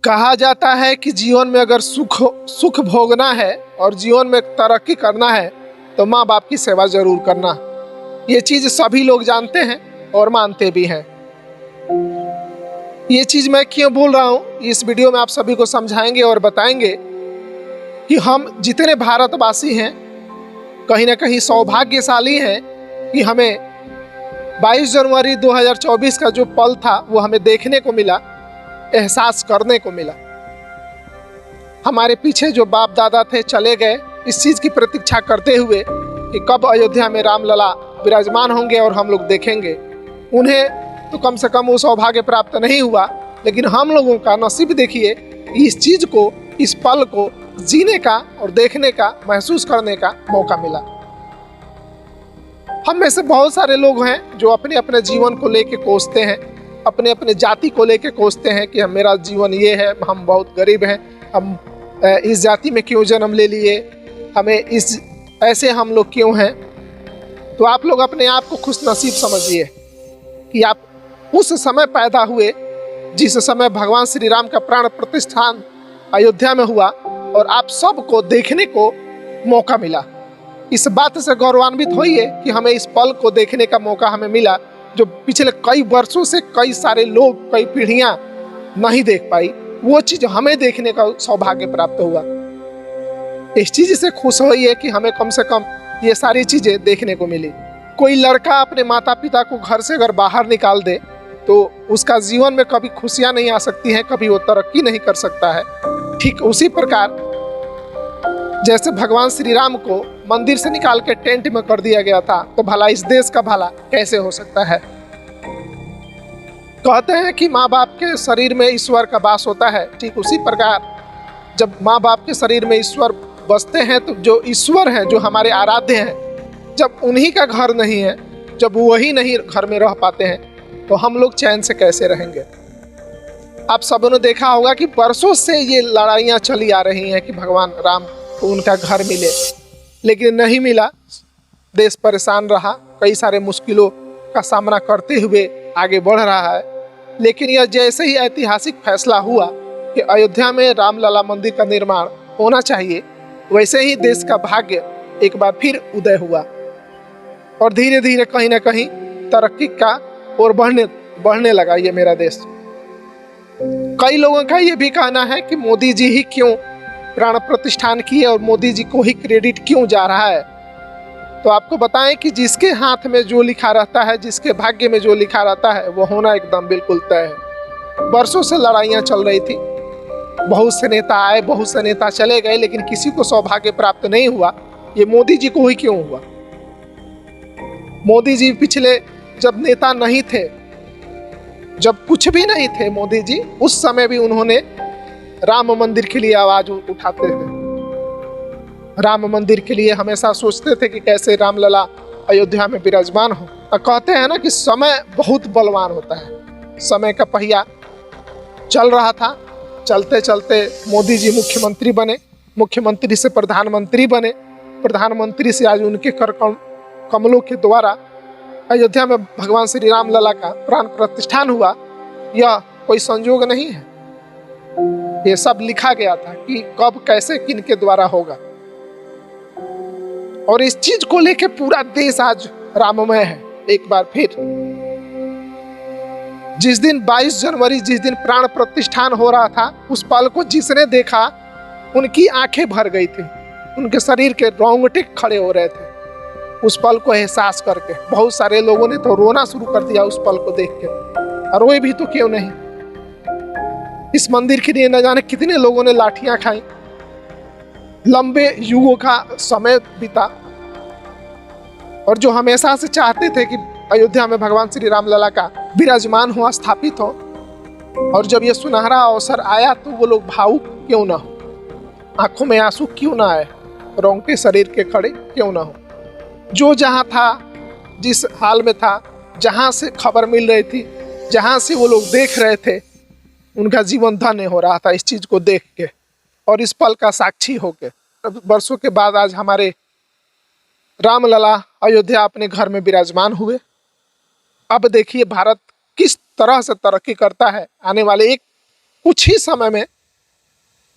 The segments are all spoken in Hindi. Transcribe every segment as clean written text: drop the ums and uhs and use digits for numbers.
कहा जाता है कि जीवन में अगर सुख भोगना है और जीवन में तरक्की करना है तो माँ बाप की सेवा जरूर करना। ये चीज़ सभी लोग जानते हैं और मानते भी हैं। ये चीज़ मैं क्यों बोल रहा हूँ, इस वीडियो में आप सभी को समझाएंगे और बताएंगे कि हम जितने भारतवासी हैं कहीं ना कहीं सौभाग्यशाली हैं कि हमें 22 जनवरी 2024 का जो पल था वो हमें देखने को मिला, एहसास करने को मिला। हमारे पीछे जो बाप दादा थे चले गए इस चीज़ की प्रतीक्षा करते हुए कि कब अयोध्या में रामलला विराजमान होंगे और हम लोग देखेंगे। उन्हें तो कम से कम वो सौभाग्य प्राप्त नहीं हुआ, लेकिन हम लोगों का नसीब देखिए, इस चीज़ को, इस पल को जीने का और देखने का, महसूस करने का मौका मिला। हम में से बहुत सारे लोग हैं जो अपने अपने जीवन को लेके कोसते हैं, अपने अपने जाति को लेके कोसते हैं कि मेरा जीवन ये है, हम बहुत गरीब हैं, हम इस जाति में क्यों जन्म ले लिए, हमें इस ऐसे हम लोग क्यों हैं। तो आप लोग अपने आप को खुशनसीब समझिए कि आप उस समय पैदा हुए जिस समय भगवान श्री राम का प्राण प्रतिष्ठान अयोध्या में हुआ और आप सबको देखने को मौका मिला। इस बात से गौरवान्वित होइए कि हमें इस पल को देखने का मौका हमें मिला, जो पिछले कई वर्षों से कई सारे लोग, कई पीढ़ियां नहीं देख पाई, वो चीज हमें देखने का सौभाग्य प्राप्त हुआ। इस चीज से खुश होइए कि हमें कम से कम ये सारी चीजें देखने को मिली। कोई लड़का अपने माता पिता को घर से अगर बाहर निकाल दे तो उसका जीवन में कभी खुशियां नहीं आ सकती हैं, कभी वो तरक्की नहीं कर सकता है। ठीक उसी प्रकार जैसे भगवान श्री राम को मंदिर से निकाल के टेंट में कर दिया गया था, तो भला इस देश का भला कैसे हो सकता है। कहते हैं कि माँ बाप के शरीर में ईश्वर का वास होता है। ठीक उसी प्रकार जब माँ बाप के शरीर में ईश्वर बसते हैं तो जो ईश्वर हैं, जो हमारे आराध्य हैं, जब उन्हीं का घर नहीं है, जब वही नहीं घर में रह पाते हैं, तो हम लोग चैन से कैसे रहेंगे। आप सबों ने देखा होगा कि वर्षों से ये लड़ाइयाँ चली आ रही हैं कि भगवान राम को उनका घर मिले, लेकिन नहीं मिला। देश परेशान रहा, कई सारे मुश्किलों का सामना करते हुए आगे बढ़ रहा है। लेकिन यह जैसे ही ऐतिहासिक फैसला हुआ कि अयोध्या में रामलला मंदिर का निर्माण होना चाहिए, वैसे ही देश का भाग्य एक बार फिर उदय हुआ और धीरे धीरे कहीं ना कहीं तरक्की का और बढ़ने लगा ये मेरा देश। कई लोगों का ये भी कहना है कि मोदी जी ही क्यों प्राण प्रतिष्ठान किए और मोदी जी को ही क्रेडिट क्यों जा रहा है। तो आपको बताएं कि जिसके हाथ में जो लिखा रहता है, जिसके भाग्य में जो लिखा रहता है, वो होना एकदम बिल्कुल तय है। वर्षों से लड़ाइयाँ चल रही थी, बहुत से नेता आए, बहुत से नेता चले गए, लेकिन किसी को सौभाग्य प्राप्त नहीं हुआ। ये मोदी जी को ही क्यों हुआ। मोदी जी पिछले जब नेता नहीं थे, जब कुछ भी नहीं थे मोदी जी, उस समय भी उन्होंने राम मंदिर के लिए आवाज उठाते थे। राम मंदिर के लिए हमेशा सोचते थे कि कैसे रामलला अयोध्या में विराजमान हो। और कहते हैं ना कि समय बहुत बलवान होता है। समय का पहिया चल रहा था, चलते चलते मोदी जी मुख्यमंत्री बने, मुख्यमंत्री से प्रधानमंत्री बने, प्रधानमंत्री से आज उनके कर कमलों के द्वारा अयोध्या में भगवान श्री रामलला का प्राण प्रतिष्ठान हुआ। यह कोई संयोग नहीं है, ये सब लिखा गया था कि कब कैसे किन के द्वारा होगा। और इस चीज को लेके पूरा देश आज राममय है। एक बार फिर जिस दिन 22 जनवरी, जिस दिन प्राण प्रतिष्ठान हो रहा था, उस पल को जिसने देखा उनकी आंखें भर गई थी, उनके शरीर के रोंगटे खड़े हो रहे थे उस पल को एहसास करके। बहुत सारे लोगों ने तो रोना शुरू कर दिया उस पल को देख के, और रोए भी तो क्यों नहीं। इस मंदिर के लिए न जाने कितने लोगों ने लाठियां खाई, लंबे युगों का समय बीता, और जो हमेशा से चाहते थे कि अयोध्या में भगवान श्री रामलला का विराजमान हो, स्थापित हो, और जब ये सुनहरा अवसर आया तो वो लोग भावुक क्यों ना हो, आंखों में आंसू क्यों ना आए, रोंगटे शरीर के खड़े क्यों ना हो। जो जहां था, जिस हाल में था, जहां से खबर मिल रही थी, जहां से वो लोग देख रहे थे, उनका जीवन धन्य हो रहा था इस चीज को देख के और इस पल का साक्षी होके। वर्षों के बाद आज हमारे रामलला अयोध्या अपने घर में विराजमान हुए। अब देखिए भारत किस तरह से तरक्की करता है। आने वाले कुछ ही समय में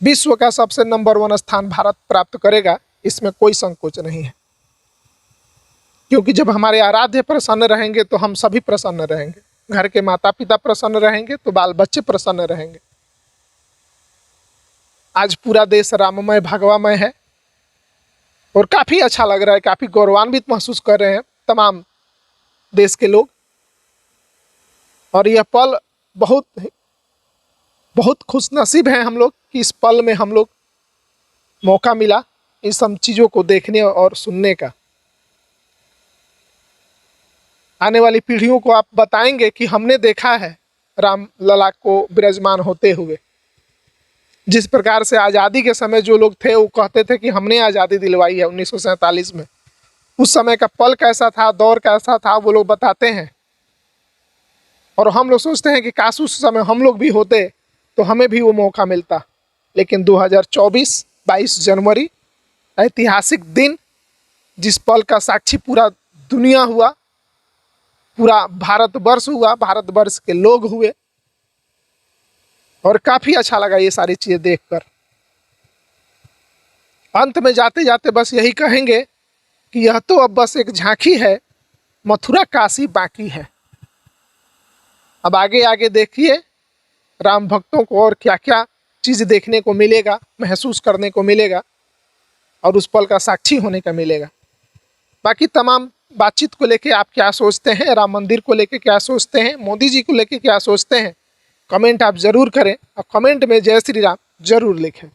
विश्व का सबसे नंबर 1 स्थान भारत प्राप्त करेगा, इसमें कोई संकोच नहीं है। क्योंकि जब हमारे आराध्य प्रसन्न रहेंगे तो हम सभी प्रसन्न रहेंगे, घर के माता पिता प्रसन्न रहेंगे तो बाल बच्चे प्रसन्न रहेंगे। आज पूरा देश राममय भगवामय है और काफी अच्छा लग रहा है, काफी गौरवान्वित महसूस कर रहे हैं तमाम देश के लोग। और यह पल बहुत खुशनसीब हैं हम लोग कि इस पल में हम लोग मौका मिला इन सब चीज़ों को देखने और सुनने का। आने वाली पीढ़ियों को आप बताएंगे कि हमने देखा है राम लला को विराजमान होते हुए। जिस प्रकार से आज़ादी के समय जो लोग थे वो कहते थे कि हमने आज़ादी दिलवाई है 1947 में, उस समय का पल कैसा था, दौर कैसा था, वो लोग बताते हैं। और हम लोग सोचते हैं कि काश उस समय हम लोग भी होते तो हमें भी वो मौका मिलता। लेकिन 2024 22 जनवरी ऐतिहासिक दिन, जिस पल का साक्षी पूरा दुनिया हुआ, पूरा भारतवर्ष हुआ, भारतवर्ष के लोग हुए, और काफी अच्छा लगा ये सारी चीजें देखकर। अंत में जाते जाते बस यही कहेंगे कि यह तो अब बस एक झांकी है, मथुरा काशी बाकी है। अब आगे आगे देखिए राम भक्तों को और क्या क्या चीज देखने को मिलेगा, महसूस करने को मिलेगा और उस पल का साक्षी होने का मिलेगा। बाकी तमाम बातचीत को लेके आप क्या सोचते हैं, राम मंदिर को लेके क्या सोचते हैं, मोदी जी को लेके क्या सोचते हैं, कमेंट आप जरूर करें और कमेंट में जय श्री राम जरूर लिखें।